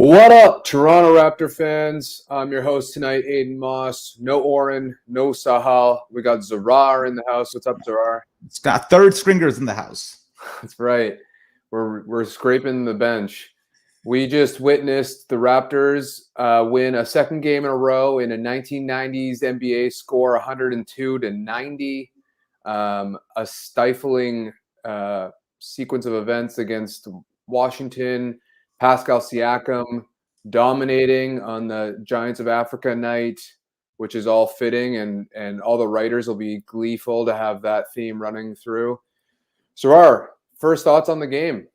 What up, Toronto Raptor fans? I'm your host tonight, Aiden Moss. No Oren, no Sahal. We got Zarar in the house. What's up, Zarar? It's got third stringers in the house. That's right. We're scraping the bench. We just witnessed the Raptors win a second game in a row in a 1990s NBA score, 102-90. A stifling sequence of events against Washington. Pascal Siakam dominating on the Giants of Africa night, which is all fitting, and all the writers will be gleeful to have that theme running through. Zarar, first thoughts on the game?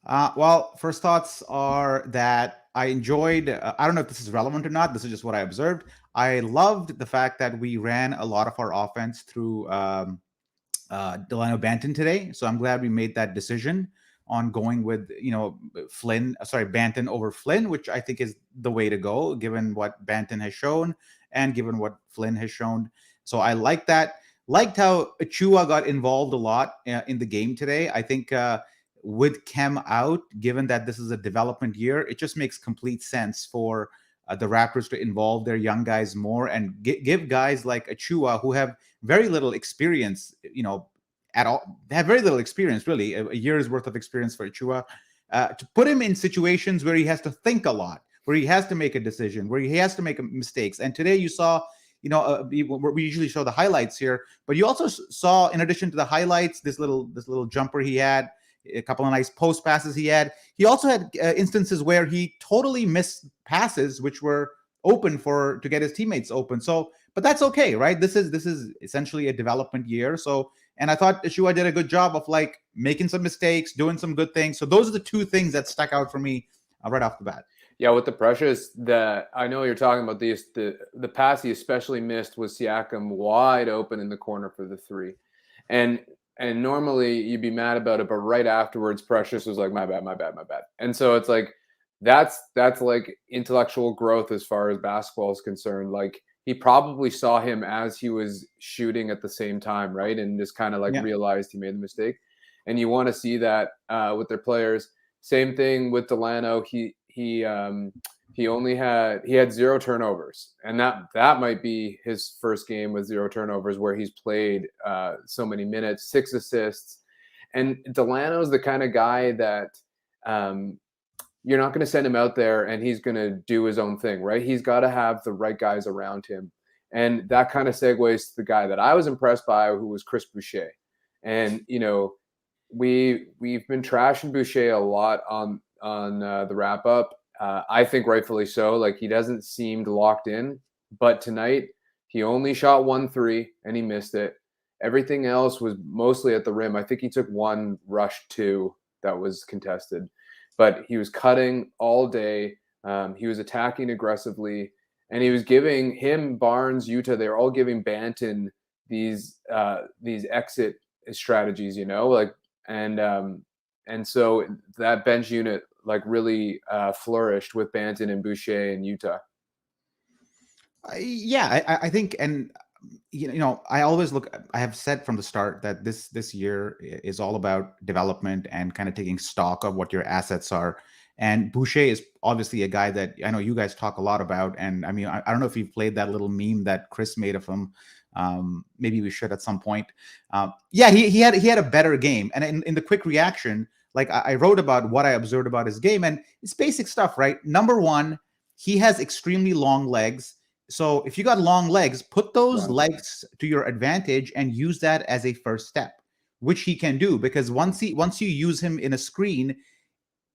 Well, first thoughts are that I enjoyed, I don't know if this is relevant or not. This is just what I observed. I loved the fact that we ran a lot of our offense through Delano Banton today. So I'm glad we made that decision on going with, Banton over Flynn, which I think is the way to go, given what Banton has shown and given what Flynn has shown. So I like that. Liked how Achua got involved a lot in the game today. I think with Kem out, given that this is a development year, it just makes complete sense for the Raptors to involve their young guys more and give guys like Achua, who have very little experience, at all. They have very little experience, really, a year's worth of experience for Achua, to put him in situations where he has to think a lot, where he has to make a decision, where he has to make mistakes. And today you saw, we usually show the highlights here, but you also saw, in addition to the highlights, this little jumper he had, a couple of nice post passes he had. He also had instances where he totally missed passes, which were open to get his teammates open. So, but that's okay, right? This is essentially a development year. So, and I thought Achua did a good job of making some mistakes, doing some good things. So those are the two things that stuck out for me right off the bat. Yeah, with the pressures that I know you're talking about, the pass he especially missed was Siakam wide open in the corner for the three. And normally you'd be mad about it, but right afterwards, Precious was like, my bad. And so it's like, that's like intellectual growth as far as basketball is concerned. Like, he probably saw him as he was shooting at the same time, right? And just kind of realized he made the mistake. And you want to see that with their players. Same thing with Delano. He had 0 turnovers, and that might be his first game with 0 turnovers, where he's played so many minutes, 6 assists. And Delano's the kind of guy that you're not going to send him out there and he's going to do his own thing, right? He's got to have the right guys around him. And that kind of segues to the guy that I was impressed by, who was Chris Boucher. And, we've been trashing Boucher a lot on the wrap up. I think rightfully so. Like, he doesn't seem locked in, but tonight he only shot 1 3 and he missed it. Everything else was mostly at the rim. I think he took 1 rush 2 that was contested, but he was cutting all day. He was attacking aggressively, and he was giving him, Barnes, Utah, they're all giving Banton these exit strategies, and so that bench unit really flourished with Banton and Boucher in Utah. I think, and I always I have said from the start that this year is all about development and kind of taking stock of what your assets are. And Boucher is obviously a guy that I know you guys talk a lot about. And I mean, I don't know if you've played that little meme that Chris made of him. Maybe we should at some point. He had a better game. And in the quick reaction, I wrote about what I observed about his game, and it's basic stuff, right? Number one, he has extremely long legs. So if you got long legs, put those legs to your advantage and use that as a first step, which he can do, because once you use him in a screen,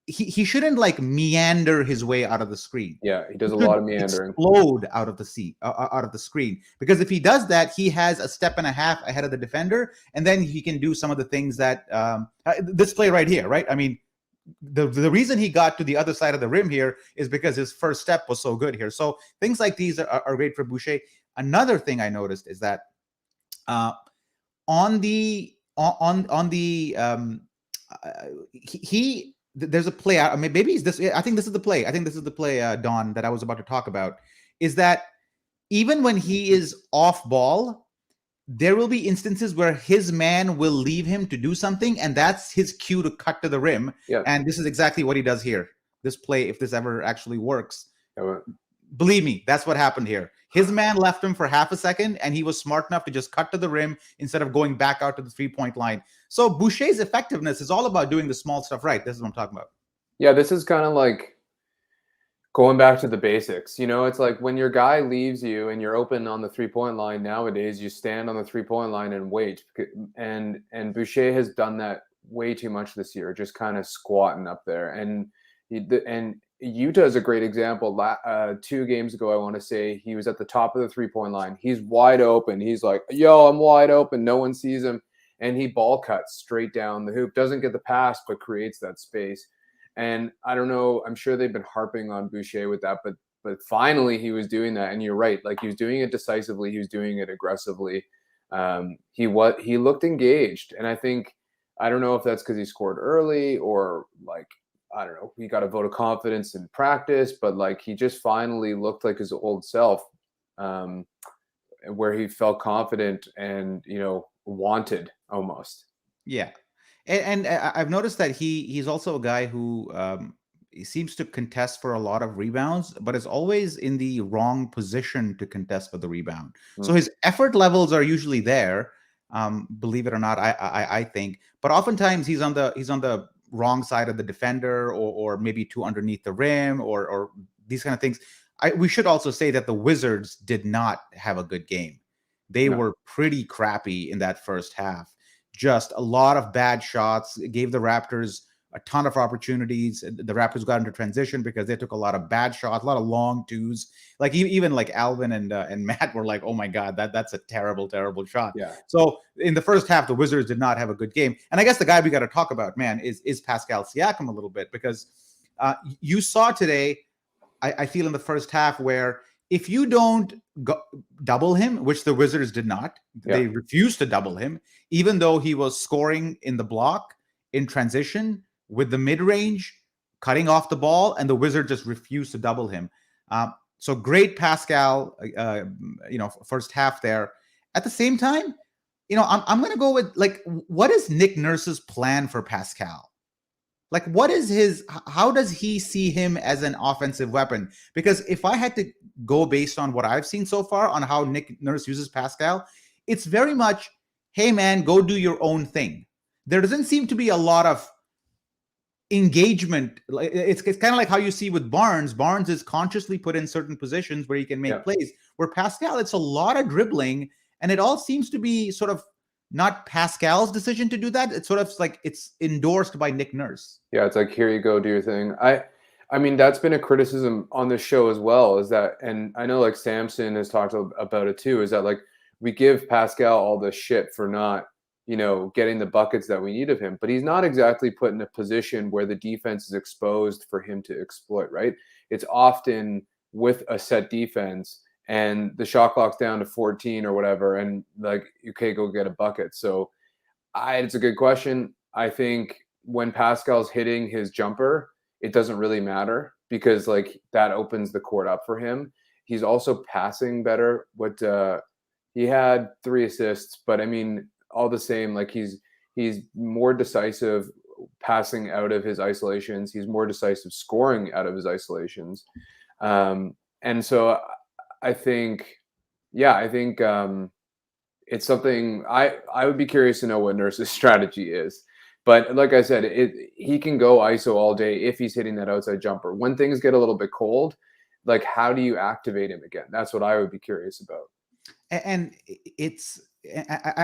he shouldn't meander his way out of the screen. Yeah, he does a lot of meandering. Explode out of the screen, because if he does that, he has a step and a half ahead of the defender, and then he can do some of the things that this play right here, right? I mean, the reason he got to the other side of the rim here is because his first step was so good here. So things like these are great for Boucher. Another thing I noticed is that there's a play. Maybe it's this. I think this is the play. Don, that I was about to talk about, is that even when he is off ball, there will be instances where his man will leave him to do something, and that's his cue to cut to the rim. Yeah. And this is exactly what he does here. this play, if this ever actually works. Yeah, Believe me, that's what happened here. His man left him for half a second, and he was smart enough to just cut to the rim instead of going back out to the 3-point line. So Boucher's effectiveness is all about doing the small stuff right. This is what I'm talking about. yeah, this is kind of like going back to the basics. It's like when your guy leaves you and you're open on the 3-point line nowadays, you stand on the 3-point line and wait. And Boucher has done that way too much this year, just kind of squatting up there. And Utah is a great example. 2 games ago, I want to say, he was at the top of the 3-point line. He's wide open. He's like, yo, I'm wide open. No one sees him. And he ball cuts straight down the hoop. Doesn't get the pass, but creates that space. And I don't know, I'm sure they've been harping on Boucher with that, but finally he was doing that. And you're right. Like, he was doing it decisively. He was doing it aggressively. He looked engaged. And I don't know if that's because he scored early or like, I don't know, he got a vote of confidence in practice, but like he just finally looked like his old self, where he felt confident and, wanted almost. Yeah. And I've noticed that he's also a guy who he seems to contest for a lot of rebounds, but is always in the wrong position to contest for the rebound. So his effort levels are usually there, believe it or not, I think. But oftentimes he's on the wrong side of the defender, or maybe too underneath the rim, or these kind of things. We should also say that the Wizards did not have a good game. They were pretty crappy in that first half. Just a lot of bad shots. It gave the Raptors a ton of opportunities. The Raptors got into transition because they took a lot of bad shots, a lot of long twos. Like even like Alvin and Matt were like, "Oh my God, that's a terrible, terrible shot." Yeah. So in the first half, the Wizards did not have a good game. And I guess the guy we got to talk about, man, is Pascal Siakam a little bit, because you saw today, I feel in the first half, where if you don't double him, which the Wizards did not, they refused to double him, even though he was scoring in the block, in transition, with the mid-range, cutting off the ball, and the Wizards just refused to double him. So great Pascal, first half there. At the same time, I'm going to go with, like, what is Nick Nurse's plan for Pascal? Like, what is how does he see him as an offensive weapon? Because if I had to go based on what I've seen so far on how Nick Nurse uses Pascal, it's very much, hey man, go do your own thing. There doesn't seem to be a lot of engagement. It's kind of like how you see with Barnes. Barnes is consciously put in certain positions where he can make plays. Where Pascal, it's a lot of dribbling, and it all seems to be sort of not Pascal's decision to do that. It's sort of like it's endorsed by Nick Nurse. Yeah, it's like, here you go, do your thing. I mean, that's been a criticism on the show as well, is that, and I know like Samson has talked about it too, is that like we give Pascal all the shit for not, getting the buckets that we need of him, but he's not exactly put in a position where the defense is exposed for him to exploit, right? It's often with a set defense and the shot clock's down to 14 or whatever, and like, okay, go get a bucket. So it's a good question. I think when Pascal's hitting his jumper, it doesn't really matter, because like that opens the court up for him. He's also passing better. He had 3 assists, but I mean, all the same, like he's more decisive passing out of his isolations. He's more decisive scoring out of his isolations. And so I think it's something I would be curious to know what Nurse's strategy is. But like I said, he can go ISO all day if he's hitting that outside jumper. When things get a little bit cold, like, how do you activate him again? That's what I would be curious about. And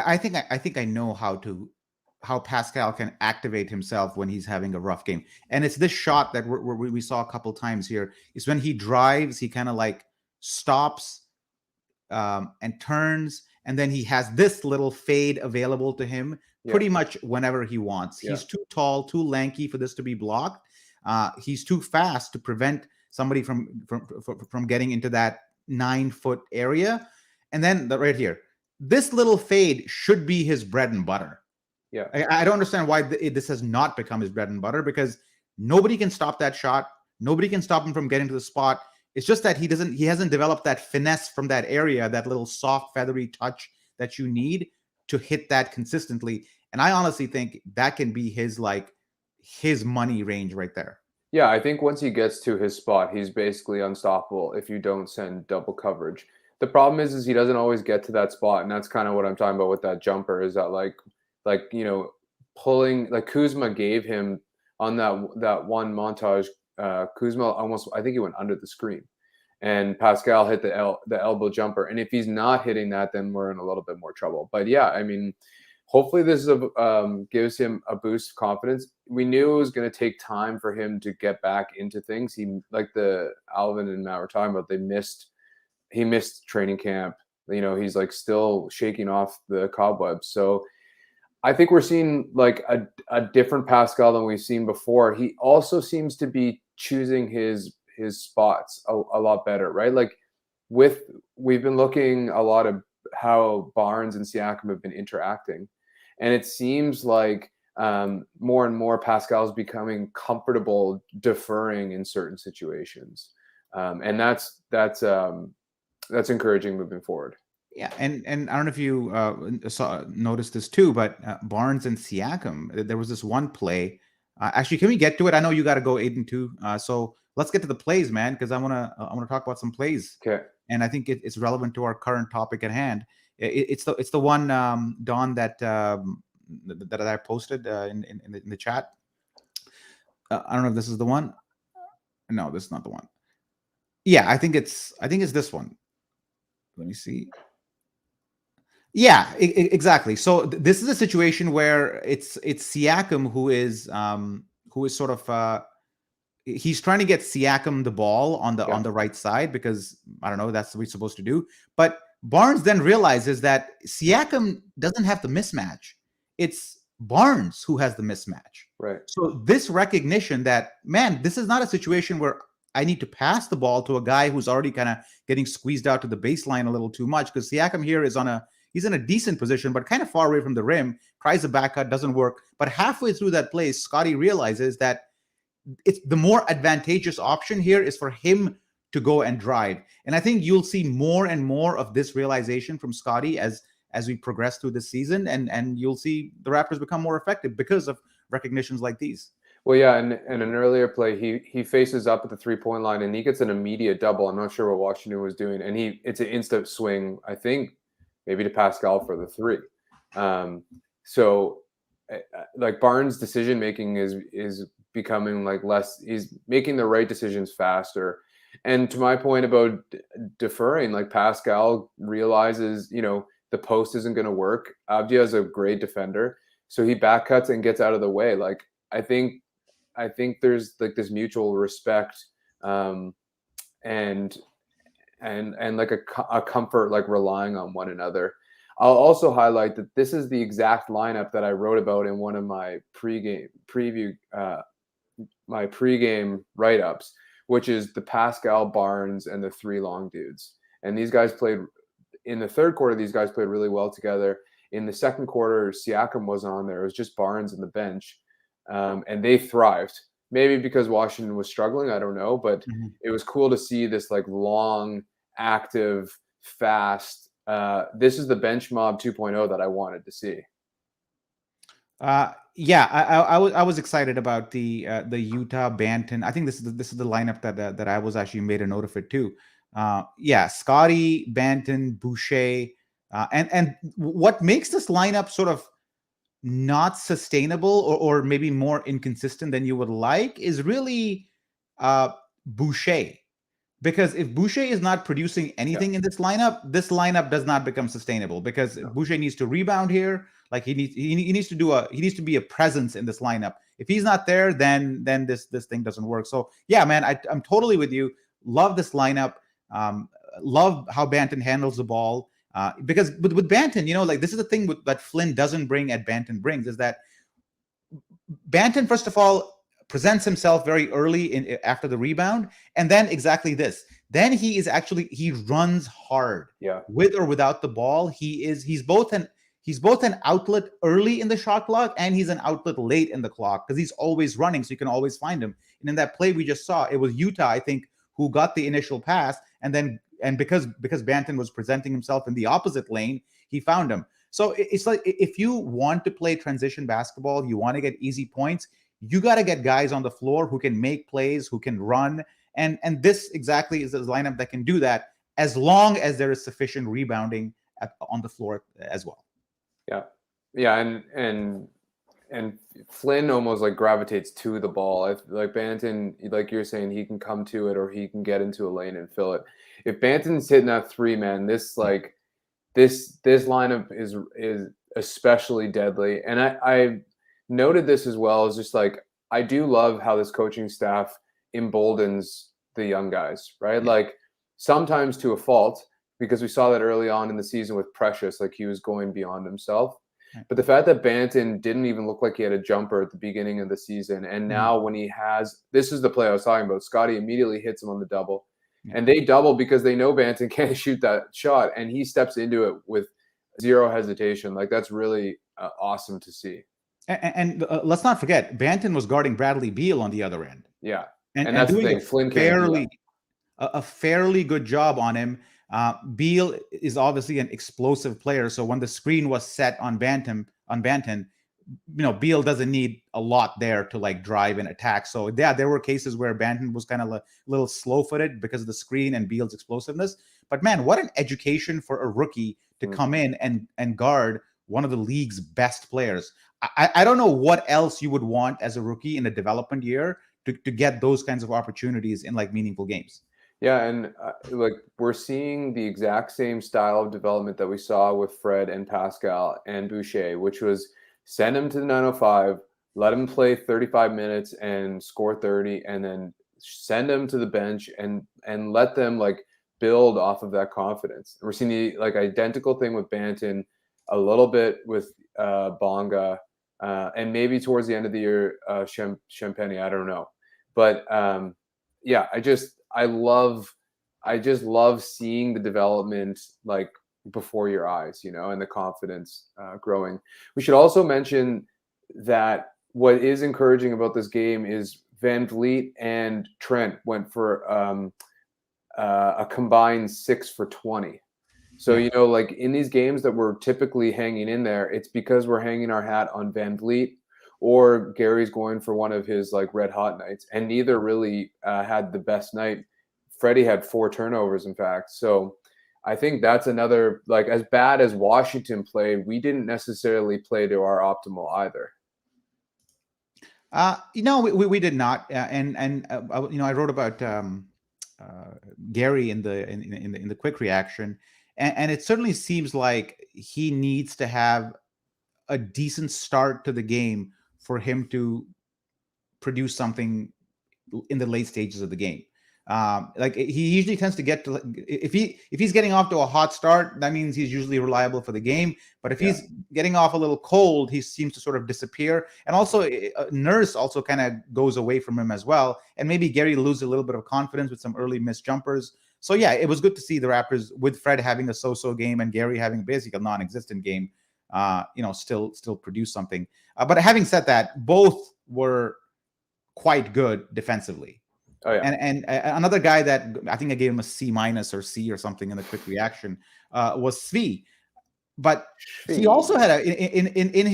I think I know how Pascal can activate himself when he's having a rough game. And it's this shot that we saw a couple times here, is when he drives, he kind of like stops and turns, and then he has this little fade available to him pretty much whenever he wants. He's too tall, too lanky for this to be blocked. He's too fast to prevent somebody from getting into that 9-foot area. And then right here, this little fade should be his bread and butter. Yeah, I don't understand why this has not become his bread and butter, because nobody can stop that shot. Nobody can stop him from getting to the spot. It's just that he hasn't developed that finesse from that area, that little soft, feathery touch that you need to hit that consistently. And I honestly think that can be his money range right there. Yeah, I think once he gets to his spot, he's basically unstoppable if you don't send double coverage. The problem is he doesn't always get to that spot, and that's kind of what I'm talking about with that jumper. Is that like pulling like Kuzma gave him on that one montage. Kuzma almost, I think he went under the screen, and Pascal hit the elbow jumper. And if he's not hitting that, then we're in a little bit more trouble. But yeah, I mean, hopefully this is gives him a boost of confidence. We knew it was going to take time for him to get back into things. He, like the Alvin and Matt were talking about, he missed training camp. He's like still shaking off the cobwebs. So I think we're seeing like a different Pascal than we've seen before. He also seems to be choosing his spots a lot better, right? Like we've been looking a lot of how Barnes and Siakam have been interacting, and it seems like more and more Pascal's becoming comfortable deferring in certain situations, and that's encouraging moving forward. Yeah, and I don't know if you noticed this too, but Barnes and Siakam, there was this one play. Actually, can we get to it? I know you got to go 8-2, so let's get to the plays, man, because I wanna talk about some plays, Okay. and I think it's relevant to our current topic at hand. It's the one, Don, that I posted in the chat. I don't know if this is the one. No, this is not the one. Yeah, I think it's this one. Let me see. Yeah, exactly. So this is a situation where it's Siakam who is sort of he's trying to get Siakam the ball on the right side, because I don't know, that's what we're supposed to do. But Barnes then realizes that Siakam doesn't have the mismatch. It's Barnes who has the mismatch. Right. So this recognition that, man, this is not a situation where I need to pass the ball to a guy who's already kind of getting squeezed out to the baseline a little too much, because Siakam here he's in a decent position, but kind of far away from the rim, tries a back cut, doesn't work. But halfway through that play, Scotty realizes that it's the more advantageous option here is for him to go and drive. And I think you'll see more and more of this realization from Scotty as we progress through the season, and you'll see the Raptors become more effective because of recognitions like these. Well, yeah, and an earlier play, he faces up at the 3-point line and he gets an immediate double. I'm not sure what Washington was doing, and it's an instant swing, I think, maybe to Pascal for the three. So, like Barnes' decision making is becoming like less. He's making the right decisions faster. And to my point about deferring, like Pascal realizes, the post isn't going to work. Avdia is a great defender, so he back cuts and gets out of the way. Like I think there's like this mutual respect, and like a comfort, like relying on one another. I'll also highlight that this is the exact lineup that I wrote about in one of my pregame write-ups, which is the Pascal, Barnes, and the three long dudes. And these guys played in the third quarter. These guys played really well together. In the second quarter, Siakam wasn't on there. It was just Barnes and the bench, and they thrived. Maybe because Washington was struggling, I don't know, but it was cool to see this like long, active, fast. This is the bench mob 2.0 that I wanted to see. Yeah, I was excited about the Utah Banton. I think this is the lineup that I was actually made a note of it too. Yeah, Scotty, Banton, Boucher, and what makes this lineup sort of not sustainable or maybe more inconsistent than you would like is really Boucher. Because if Boucher is not producing anything in this lineup does not become sustainable, because Boucher needs to rebound here. Like he needs to be a presence in this lineup. If he's not there, then this thing doesn't work. So yeah, man, I'm totally with you. Love this lineup. Love how Banton handles the ball. Because with Banton, like this is the thing that Flynn doesn't bring at Banton brings, is that Banton, first of all, presents himself very early after the rebound, and then exactly this. Then he runs hard, with or without the ball. He's both an outlet early in the shot clock, and he's an outlet late in the clock, because he's always running, so you can always find him. And in that play we just saw, it was Utah, I think, who got the initial pass, and because Banton was presenting himself in the opposite lane, he found him. So it's like, if you want to play transition basketball, you want to get easy points, You got to get guys on the floor who can make plays, who can run, and this exactly is a lineup that can do that as long as there is sufficient rebounding on the floor as well. Yeah, yeah, and Flynn almost like gravitates to the ball. Like Banton, like you're saying, he can come to it or he can get into a lane and fill it. If Banton's hitting that three, man, this lineup is especially deadly. And I noted this as well. Is just like I do love how this coaching staff emboldens the young guys, right? Yeah. Like sometimes to a fault, because we saw that early on in the season with Precious, like he was going beyond himself. But the fact that Banton didn't even look like he had a jumper at the beginning of the season, and now when he has, this is the play I was talking about. Scotty immediately hits him on the double, and they double because they know Banton can't shoot that shot, and he steps into it with zero hesitation. Like that's really awesome to see. And let's not forget, Banton was guarding Bradley Beal on the other end. Yeah, and that's doing the thing. Flynn can't do that. A fairly good job on him. Beal is obviously an explosive player, so when the screen was set on Banton, Beal doesn't need a lot there to like drive and attack. So yeah, there were cases where Banton was kind of a little slow-footed because of the screen and Beal's explosiveness. But man, what an education for a rookie to come in and guard one of the league's best players. I don't know what else you would want as a rookie in a development year to get those kinds of opportunities in like meaningful games. Yeah, and like we're seeing the exact same style of development that we saw with Fred and Pascal and Boucher, which was send him to the 905, let him play 35 minutes and score 30, and then send him to the bench and let them like build off of that confidence. We're seeing the like identical thing with Banton, a little bit with Bonga, and maybe towards the end of the year, Champagne. I don't know, but yeah, I just love seeing the development like before your eyes, and the confidence growing. We should also mention that what is encouraging about this game is Van Vliet and Trent went for a combined 6 for 20. So, like in these games that we're typically hanging in there, it's because we're hanging our hat on Van Vliet or Gary's going for one of his like red hot nights, and neither really had the best night. Freddie had 4 turnovers, in fact. So I think that's another, like as bad as Washington played, we didn't necessarily play to our optimal either. We did not. I wrote about Gary in the quick reaction, and it certainly seems like he needs to have a decent start to the game for him to produce something in the late stages of the game. Like he usually tends to get to, if he's getting off to a hot start, that means he's usually reliable for the game. But if he's getting off a little cold, he seems to sort of disappear. And also Nurse also kind of goes away from him as well. And maybe Gary loses a little bit of confidence with some early missed jumpers. So yeah, it was good to see the Raptors with Fred having a so-so game and Gary having basically a non-existent game, still produce something. But having said that, both were quite good defensively. Oh, yeah. And another guy that I think I gave him a C- or C or something in the quick reaction was Svi. But he also had in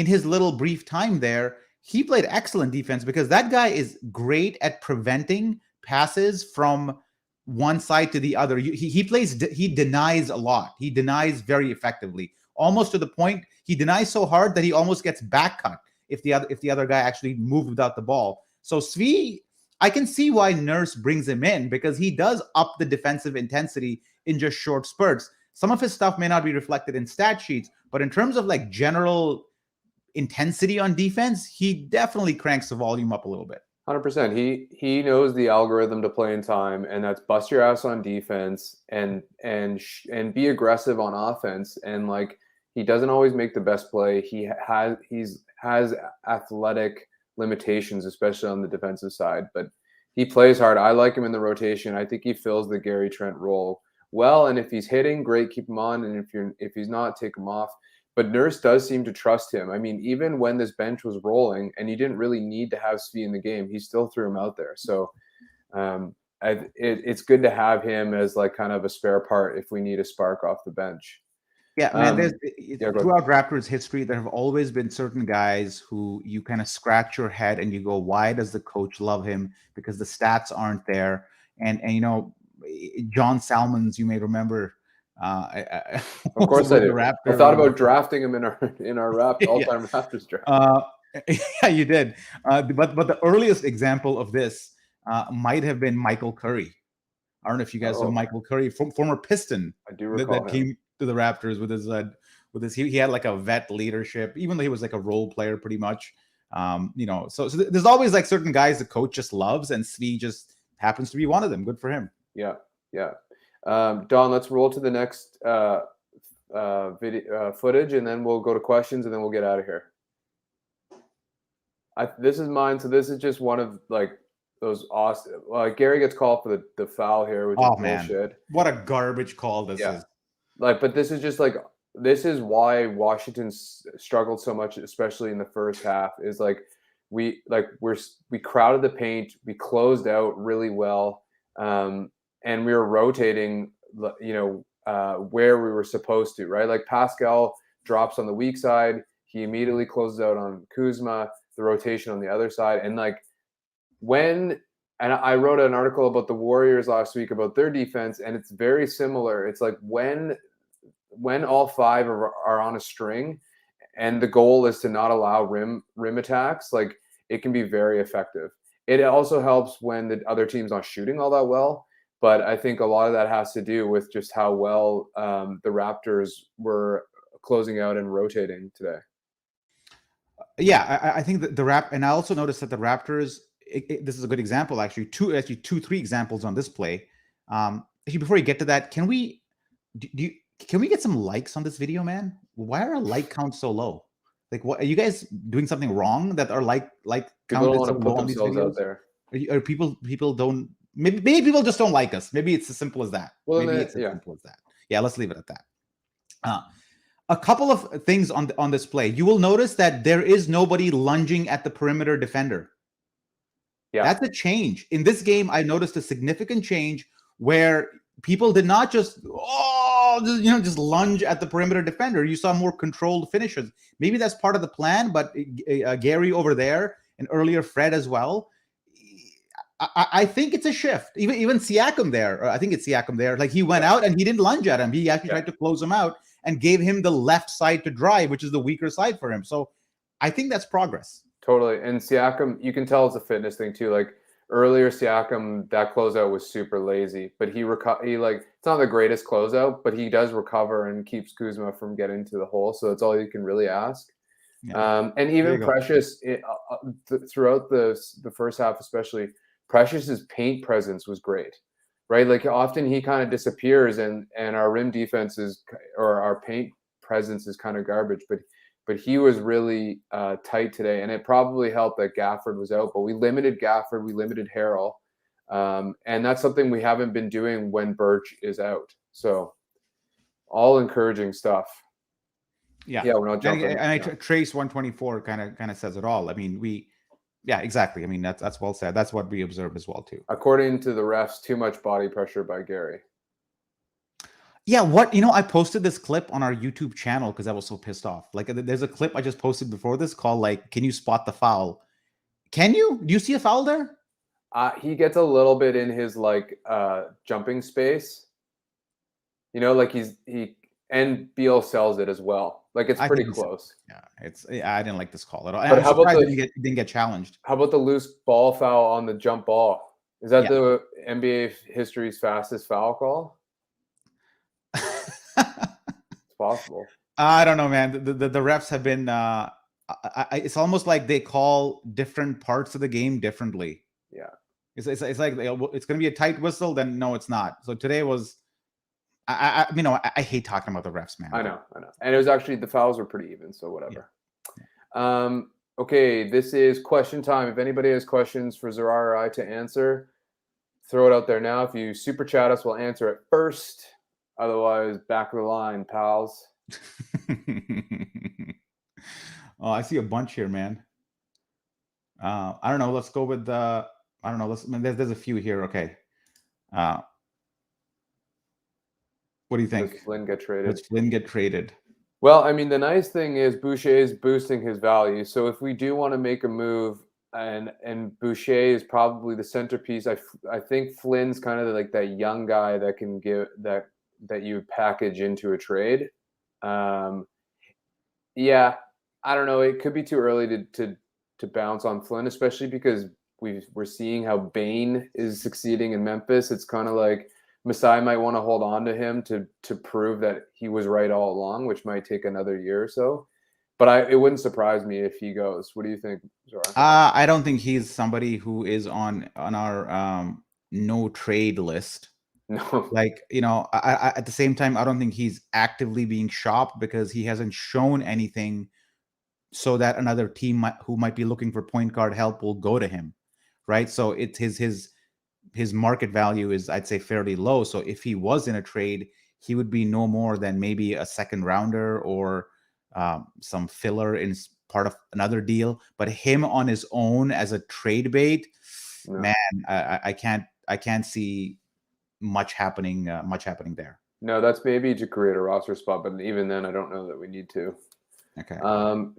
his little brief time there, he played excellent defense because that guy is great at preventing passes from one side to the other. He denies a lot. He denies very effectively, almost to the point he denies so hard that he almost gets back cut if the other guy actually moved without the ball. So Svi, I can see why Nurse brings him in because he does up the defensive intensity in just short spurts. Some of his stuff may not be reflected in stat sheets, but in terms of like general intensity on defense, he definitely cranks the volume up a little bit. 100%. He knows the algorithm to play in time, and that's bust your ass on defense and be aggressive on offense. And like he doesn't always make the best play. He has athletic limitations, especially on the defensive side, but he plays hard. I like him in the rotation. I think he fills the Gary Trent role well, and if he's hitting, great, keep him on, and if he's not, take him off. But Nurse does seem to trust him. I mean, even when this bench was rolling and he didn't really need to have Svi in the game, he still threw him out there. So it's good to have him as like kind of a spare part if we need a spark off the bench. Yeah, man. There's Yeah, go ahead. throughout Raptors history, there have always been certain guys who you kind of scratch your head and you go, "Why does the coach love him?" Because the stats aren't there. And you know, John Salmons, you may remember, Of course I was the do. I thought Raptor. about drafting him in our all-time Raptors draft. Yeah, you did. But the earliest example of this might have been Michael Curry. I don't know if you guys know Michael Curry, former Piston. I do recall that him. came to the Raptors with his he had like a vet leadership, even though he was like a role player pretty much. You know, so there's always like certain guys the coach just loves, and Svi just happens to be one of them. Good for him. Yeah, yeah. Don, let's roll to the next video footage, and then we'll go to questions, and then we'll get out of here. This is mine. So this is just one of like those awesome. Gary gets called for the foul here, which is bullshit. What a garbage call this is. Like, but this is just like, this is why Washington struggled so much, especially in the first half. Is like we crowded the paint, we closed out really well, and we were rotating, you know, where we were supposed to, right? Like PASCAL drops on the weak side, he immediately closes out on Kuzma, the rotation on the other side, and like and I wrote an article about the Warriors last week about their defense, and it's very similar. It's like when all five are on a string, and the goal is to not allow rim attacks, like it can be very effective. It also helps when the other team's not shooting all that well, but I think a lot of that has to do with just how well the Raptors were closing out and rotating today. Yeah, I think that and I also noticed that the Raptors. This is a good example, actually. Three examples on this play. Actually, before you get to that, can we get some likes on this video, man? Why are our like counts so low? Like, what are you guys doing something wrong that our like count is so low on these videos? Out there. Are people don't maybe people just don't like us? Maybe it's as simple as that. Well, maybe it's as simple as that. Yeah, let's leave it at that. A couple of things on this play. You will notice that there is nobody lunging at the perimeter defender. Yeah, that's a change. In this game, I noticed a significant change where people did not just just lunge at the perimeter defender. You saw more controlled finishes. Maybe that's part of the plan, but Gary over there and earlier Fred as well. I think it's a shift. Even Siakam there. I think it's Siakam there. Like he went out and he didn't lunge at him. He actually tried to close him out and gave him the left side to drive, which is the weaker side for him. So I think that's progress. Totally. And Siakam, you can tell it's a fitness thing too. Like earlier, Siakam, that closeout was super lazy, but he like, it's not the greatest closeout, but he does recover and keeps Kuzma from getting to the hole. So that's all you can really ask. Yeah. And even Precious, throughout the first half, especially, Precious's paint presence was great, right? Like often he kind of disappears and our rim defense or our paint presence is kind of garbage, but he was really tight today, and it probably helped that Gafford was out. But we limited Gafford, we limited Harrell, and that's something we haven't been doing when Birch is out. So, all encouraging stuff. Yeah, we're not jumping. And Trace 124 kind of says it all. I mean, exactly. I mean, that's well said. That's what we observed as well too. According to the refs, too much body pressure by Gary. Yeah, I posted this clip on our YouTube channel because I was so pissed off. Like, there's a clip I just posted before this called, like, can you spot the foul? Can you? Do you see a foul there? He gets a little bit in his, like, jumping space. You know, like and Beal sells it as well. Like, it's pretty close. Yeah, I didn't like this call at all. But how about didn't get challenged? How about the loose ball foul on the jump ball? Is that the NBA history's fastest foul call? It's possible. I don't know, man. The refs have been. It's almost like they call different parts of the game differently. Yeah, it's like it's going to be a tight whistle. Then no, it's not. So today was. I hate talking about the refs, man. I know, and it was actually the fouls were pretty even, so whatever. Yeah. Okay, this is question time. If anybody has questions for Zarar or I to answer, throw it out there now. If you super chat us, we'll answer it first. Otherwise, back of the line, pals. Oh, I see a bunch here, man. I don't know. Let's go with the. I don't know. There's a few here. Okay. What do you Does think? Flynn get traded? Does Flynn get traded? Well, I mean, the nice thing is Boucher is boosting his value. So if we do want to make a move, and Boucher is probably the centerpiece, I think Flynn's kind of like that young guy that can give that you package into a trade. Yeah, I don't know. It could be too early to bounce on Flynn, especially because we're seeing how Bane is succeeding in Memphis. It's kind of like Masai might want to hold on to him to prove that he was right all along, which might take another year or so. But it wouldn't surprise me if he goes. What do you think, Zarar? I don't think he's somebody who is on our no trade list. No. Like, at the same time, I don't think he's actively being shopped because he hasn't shown anything so that another team who might be looking for point guard help will go to him, right? So it's his market value is, I'd say, fairly low. So if he was in a trade, he would be no more than maybe a second rounder or some filler in part of another deal. But him on his own as a trade bait, No. man, I can't see much happening there. No, that's maybe to create a roster spot, but even then, I don't know that we need to. Okay.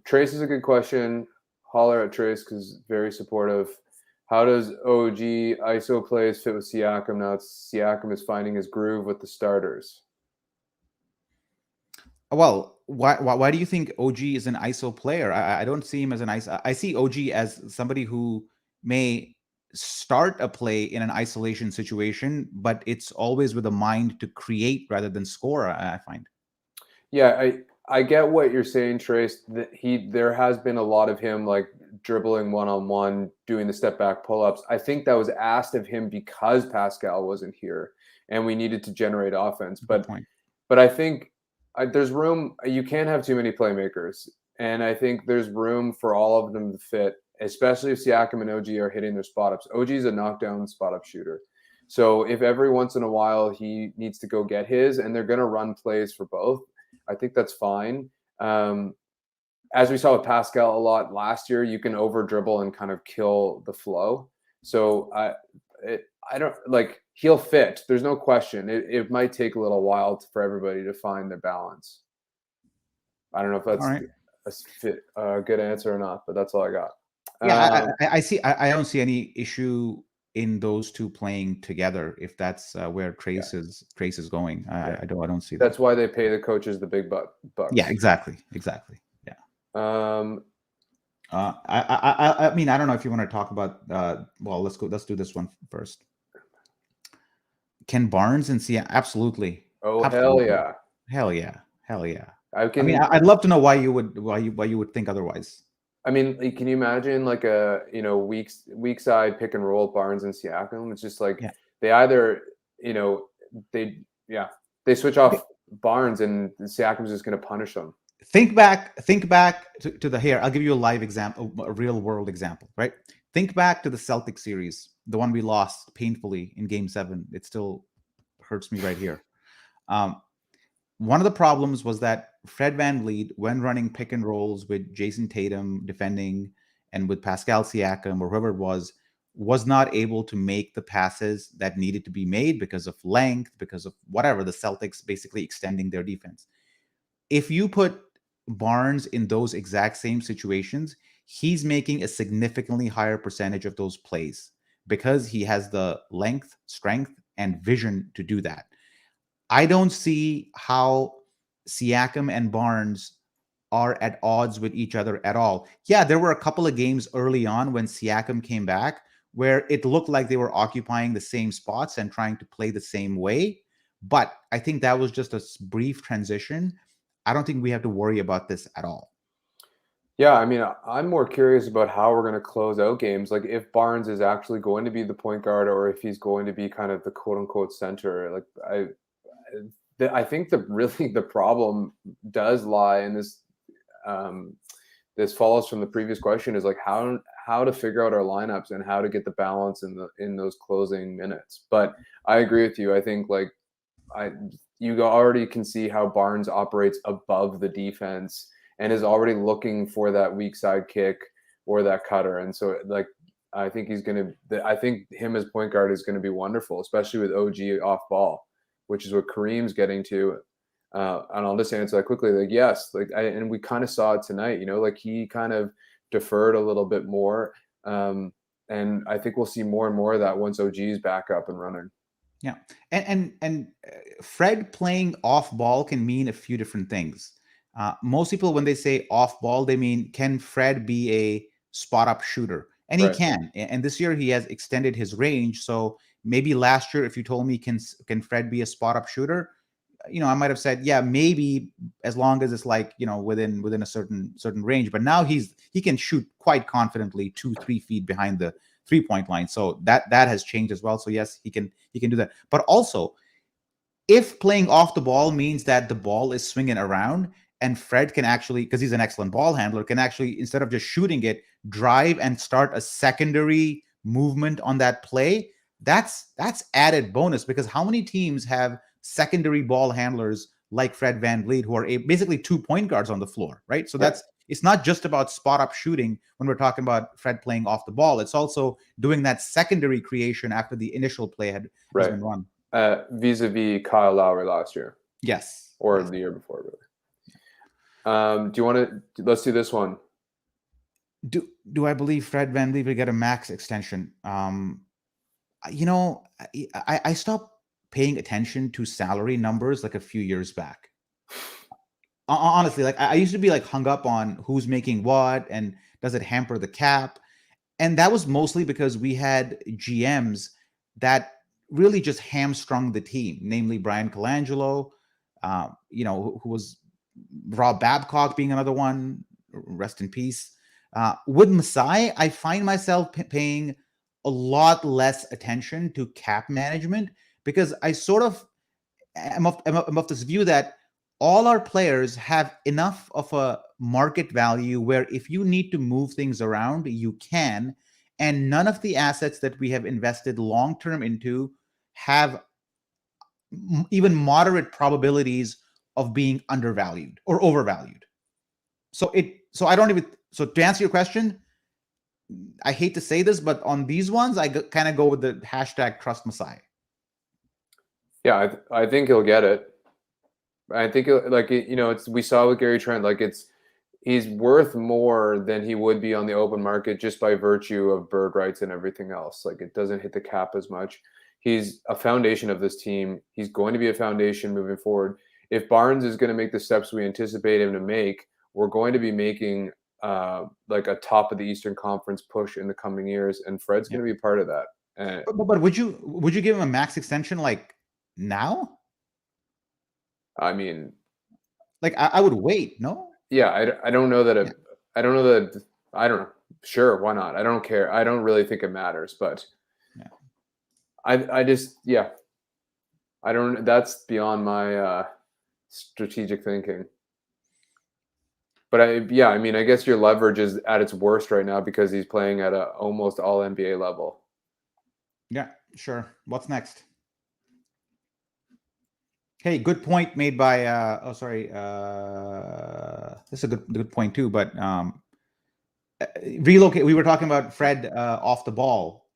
Trace is a good question. Holler at Trace because very supportive. How does OG ISO plays fit with Siakam now that Siakam is finding his groove with the starters? Well, why do you think OG is an ISO player? I don't see him as an ISO. I see OG as somebody who may start a play in an isolation situation, but it's always with a mind to create rather than score, I find. Yeah, I get what you're saying, Trace. That there has been a lot of him like dribbling one-on-one, doing the step back pull-ups. I think that was asked of him because PASCAL wasn't here and we needed to generate offense. But I think there's room. You can't have too many playmakers, and I think there's room for all of them to fit, especially if Siakam and OG are hitting their spot ups. OG is a knockdown spot up shooter. So if every once in a while he needs to go get his and they're going to run plays for both, I think that's fine. As we saw with PASCAL a lot last year, you can over dribble and kind of kill the flow. So I don't like he'll fit. There's no question. It might take a little while for everybody to find their balance. I don't know if that's a good answer or not, but that's all I got. Yeah, I see. I don't see any issue in those two playing together if that's where Trace is going. I don't see that. That's why they pay the coaches the big bucks. Yeah, exactly. Yeah. I mean, I don't know if you want to talk about. Well, let's do this one first. Can Barnes and Siakam? Absolutely. Oh, absolutely. hell yeah. Hell yeah. I mean, I'd love to know why you would think otherwise. I mean, can you imagine like a weak side pick and roll Barnes and Siakam? It's just like they either they switch off Barnes and Siakam's just going to punish them. Think back to the here. I'll give you a live example, a real world example, right? Think back to the Celtic series, the one we lost painfully in Game 7. It still hurts me right here. One of the problems was that Fred VanVleet, when running pick and rolls with Jason Tatum defending and with Pascal Siakam or whoever it was not able to make the passes that needed to be made because of length, because of whatever, the Celtics basically extending their defense. If you put Barnes in those exact same situations, he's making a significantly higher percentage of those plays because he has the length, strength, and vision to do that. I don't see how Siakam and Barnes are at odds with each other at all. Yeah, there were a couple of games early on when Siakam came back where it looked like they were occupying the same spots and trying to play the same way. But I think that was just a brief transition. I don't think we have to worry about this at all. Yeah, I mean, I'm more curious about how we're going to close out games. Like if Barnes is actually going to be the point guard or if he's going to be kind of the quote unquote center. Like I think the problem does lie in this. This follows from the previous question is like how to figure out our lineups and how to get the balance in those closing minutes. But I agree with you. I think like you already can see how Barnes operates above the defense and is already looking for that weak side kick or that cutter. And so like I think I think him as point guard is going to be wonderful, especially with OG off ball. which is what Kareem's getting to. And I'll just answer that quickly. Like, yes, like, and we kind of saw it tonight, like he kind of deferred a little bit more. And I think we'll see more and more of that once OG's back up and running. Yeah. And Fred playing off ball can mean a few different things. Most people, when they say off ball, they mean, can Fred be a spot up shooter? And he can. And this year he has extended his range. So maybe last year, if you told me, can Fred be a spot up shooter? I might have said, yeah, maybe, as long as it's like, within a certain range. But now he can shoot quite confidently 2-3 feet behind the 3-point line. So that has changed as well. So yes, he can do that. But also, if playing off the ball means that the ball is swinging around, and Fred can actually, because he's an excellent ball handler, can actually, instead of just shooting it, drive and start a secondary movement on that play, that's added bonus. Because how many teams have secondary ball handlers like Fred VanVleet, who are basically 2 point guards on the floor, right? So it's not just about spot up shooting when we're talking about Fred playing off the ball. It's also doing that secondary creation after the initial play has been run. Vis-a-vis Kyle Lowry last year. Yes. Or the year before, really. Do you want to, let's do this one. Do I believe Fred VanVleet will get a max extension? I stopped paying attention to salary numbers like a few years back. Honestly, like I used to be like hung up on who's making what and does it hamper the cap. And that was mostly because we had GMs that really just hamstrung the team, namely Brian Colangelo, who was Rob Babcock being another one, rest in peace. With Masai, I find myself paying a lot less attention to cap management, because I sort of am of this view that all our players have enough of a market value where if you need to move things around, you can. And none of the assets that we have invested long-term into have even moderate probabilities of being undervalued or overvalued. So to answer your question, I hate to say this, but on these ones, I kind of go with the hashtag trust Masai. Yeah, I think he'll get it. I think we saw with Gary Trent, like he's worth more than he would be on the open market just by virtue of bird rights and everything else. Like, it doesn't hit the cap as much. He's a foundation of this team. He's going to be a foundation moving forward. If Barnes is going to make the steps we anticipate him to make, we're going to be making like a top of the Eastern Conference push in the coming years, and Fred's going to be part of that. But would you give him a max extension like now? I mean, like I would wait. No. Yeah, I don't know that. I don't know that. I don't know. Sure, why not? I don't care. I don't really think it matters, but I just I don't. That's beyond my strategic thinking. But I mean, I guess your leverage is at its worst right now because he's playing at a almost all NBA level. Yeah, sure. What's next? Hey, good point made by this is a good point too, but relocate. We were talking about Fred off the ball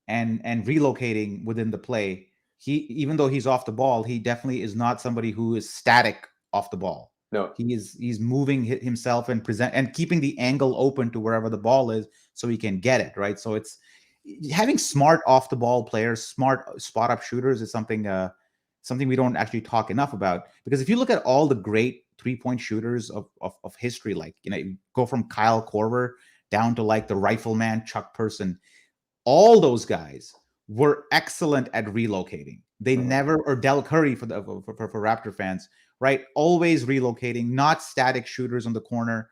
and relocating within the play. Even though he's off the ball, he definitely is not somebody who is static off the ball. No, he's moving himself and keeping the angle open to wherever the ball is so he can get it, right? So it's having smart off the ball players, smart spot up shooters is something we don't actually talk enough about. Because if you look at all the great 3-point shooters of history, like, you go from Kyle Korver down to like the rifleman Chuck Person, all those guys were excellent at relocating. They never, or Del Curry for Raptor fans, right? Always relocating, not static shooters on the corner.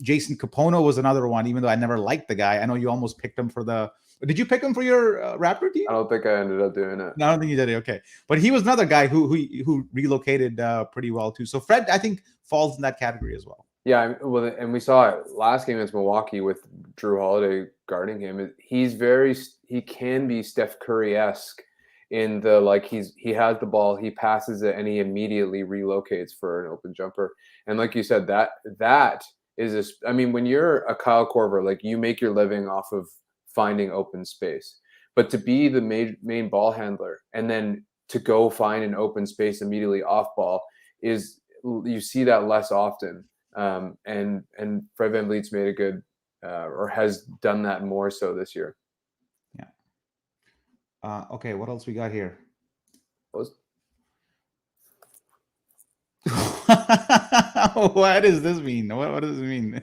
Jason Capono was another one, even though I never liked the guy. I know you almost picked him for did you pick him for your Raptor team? I don't think I ended up doing it. No, I don't think you did it. Okay. But he was another guy who relocated pretty well too. So Fred, I think, falls in that category as well. Yeah, well, and we saw it last game against Milwaukee with Drew Holiday guarding him. He can be Steph Curry-esque in the, like, he has the ball, he passes it, and he immediately relocates for an open jumper. And like you said, that is I mean, when you're a Kyle Korver, like, you make your living off of finding open space. But to be the main ball handler and then to go find an open space immediately off ball is you see that less often. And Fred VanVleet's made a good or has done that more so this year. Yeah. Okay, what else we got here? What does this mean? What does it mean?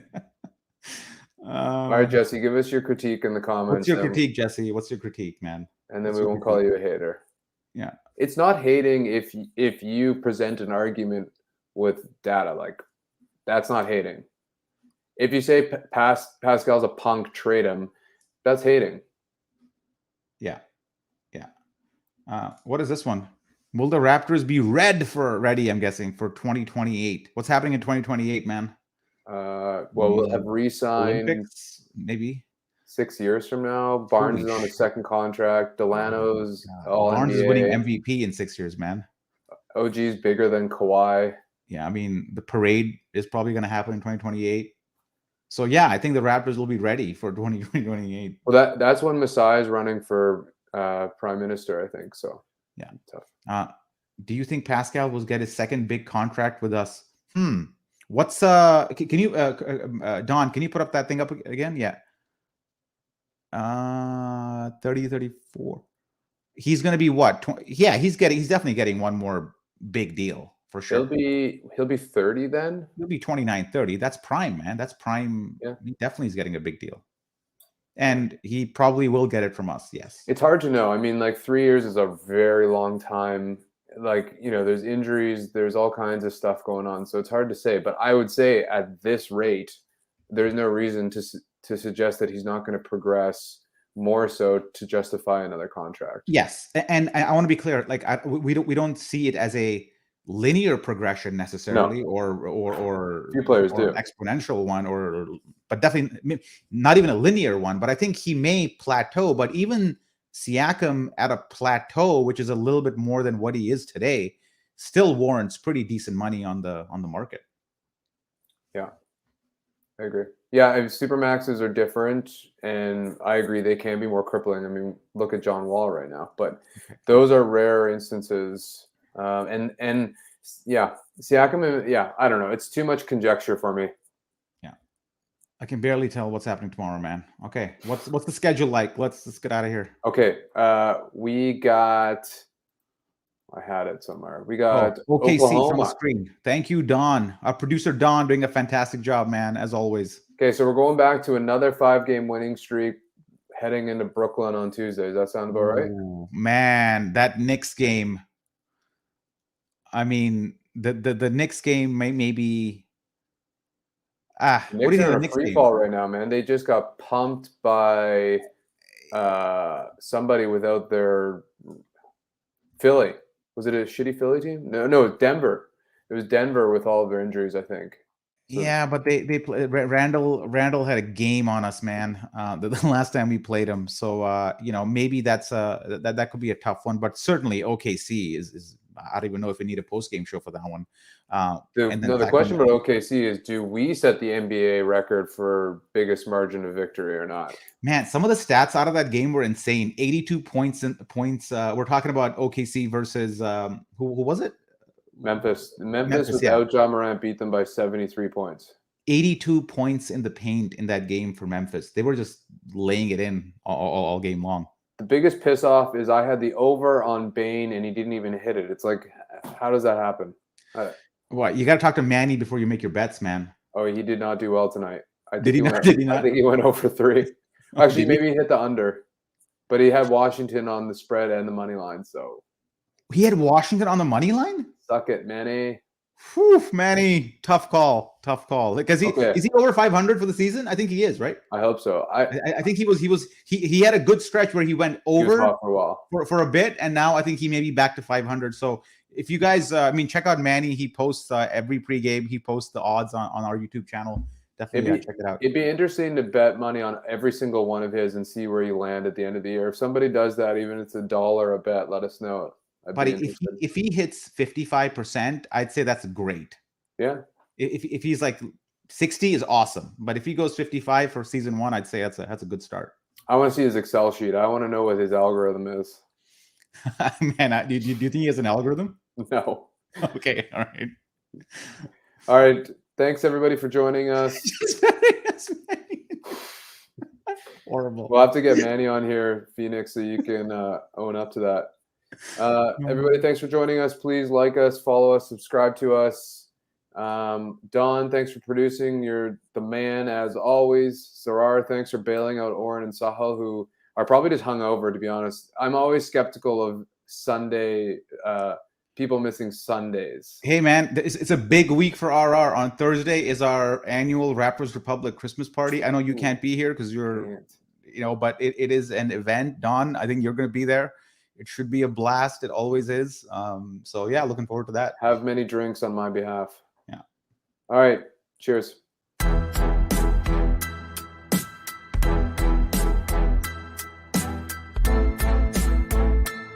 All right, Jesse, give us your critique in the comments. What's your critique, Jesse? What's your critique, man? And then we won't call you a hater. Yeah. It's not hating if you present an argument with data. Like, that's not hating. If you say Pascal's a punk, trade him, that's hating. Yeah. Yeah. What is this one? Will the Raptors be ready, I'm guessing, for 2028? What's happening in 2028, man? Well, we'll have re-signed Olympics, maybe 6 years from now. Barnes is on a second contract. Delano's all Barnes NBA. is winning MVP in 6 years, man. OG's bigger than Kawhi. Yeah, I mean, the parade is probably going to happen in 2028. So yeah, I think the Raptors will be ready for 2028. Well, that's when Masai is running for prime minister, I think. So yeah, tough. Do you think Pascal will get his second big contract with us? What's can you Don, can you put up that thing up again? Yeah. 34. He's going to be what? Yeah, he's definitely getting one more big deal for sure. He'll be 30 then. He'll be 29, 30. That's prime, man. That's prime. Yeah. He definitely is getting a big deal. And he probably will get it from us. Yes. It's hard to know. I mean, like 3 years is a very long time. Like, there's injuries, there's all kinds of stuff going on. So it's hard to say, but I would say at this rate, there's no reason to suggest that he's not going to progress more so to justify another contract. Yes. And I want to be clear. Like we don't see it as a linear progression necessarily, no. or few players do an exponential one, but definitely not even a linear one. But I think he may plateau. But even Siakam at a plateau, which is a little bit more than what he is today, still warrants pretty decent money on the market. Yeah, I agree. Yeah, Supermaxes are different, and I agree they can be more crippling. I mean, look at John Wall right now, but those are rare instances. And yeah, Siakam, yeah, I don't know. It's too much conjecture for me. Yeah, I can barely tell what's happening tomorrow, man. Okay, what's the schedule like? Let's get out of here. Okay, we got. I had it somewhere. We got OKC Oklahoma. From the screen. Thank you, Don. Our producer Don doing a fantastic job, man, as always. Okay, so we're going back to another 5-game winning streak, heading into Brooklyn on Tuesday. Does that sound about right? Man, that Knicks game. I mean, the Knicks game may be. What do you think of the Knicks free fall right now, man? They just got pumped by somebody without their Philly. Was it a shitty Philly team? No, Denver. It was Denver with all of their injuries, I think. So, yeah, but they played. Randall had a game on us, man. The last time we played him, so maybe that's that could be a tough one. But certainly OKC is. I don't even know if we need a post game show for that one. The question about OKC is: do we set the NBA record for biggest margin of victory or not? Man, some of the stats out of that game were insane. 82 points. We're talking about OKC versus who was it? Memphis without Ja Morant beat them by 73 points. 82 points in the paint in that game for Memphis. They were just laying it in all game long. The biggest piss off is I had the over on Bane and he didn't even hit it. It's like, how does that happen? What? You got to talk to Manny before you make your bets, man. Oh, he did not do well tonight. Did he not? I think he went over 3. Actually, maybe he hit the under, but he had Washington on the spread and the money line. So he had Washington on the money line? Suck it, Manny. Whew, Manny, tough call. Because is he over 500 for the season? I think he is, right? I hope so. I think he had a good stretch where he went over for a while for a bit, and now I think he may be back to 500. So if you guys, check out Manny. He posts every pregame. He posts the odds on our YouTube channel. Definitely check it out. It'd be interesting to bet money on every single one of his and see where you land at the end of the year. If somebody does that, even if it's $1 a bet, let us know. But if he hits 55%, I'd say that's great. Yeah. If he's like 60 is awesome. But if he goes 55 for season 1, I'd say that's a good start. I want to see his Excel sheet. I want to know what his algorithm is. Man, do you think he has an algorithm? No. Okay, all right. All right. Thanks everybody for joining us. Horrible. We'll have to get Manny on here, Phoenix, so you can own up to that. Everybody, thanks for joining us. Please like us, follow us, subscribe to us. Don, thanks for producing. You're the man as always. Zarar, thanks for bailing out Oren and Sahal, who are probably just hungover, to be honest. I'm always skeptical of Sunday people missing Sundays. Hey man, it's a big week for RR. On Thursday is our annual Raptors Republic Christmas party. I know you can't be here because you're, but it is an event. Don, I think you're going to be there. It should be a blast. It always is. So yeah, looking forward to that. Have many drinks on my behalf. Yeah. All right. Cheers.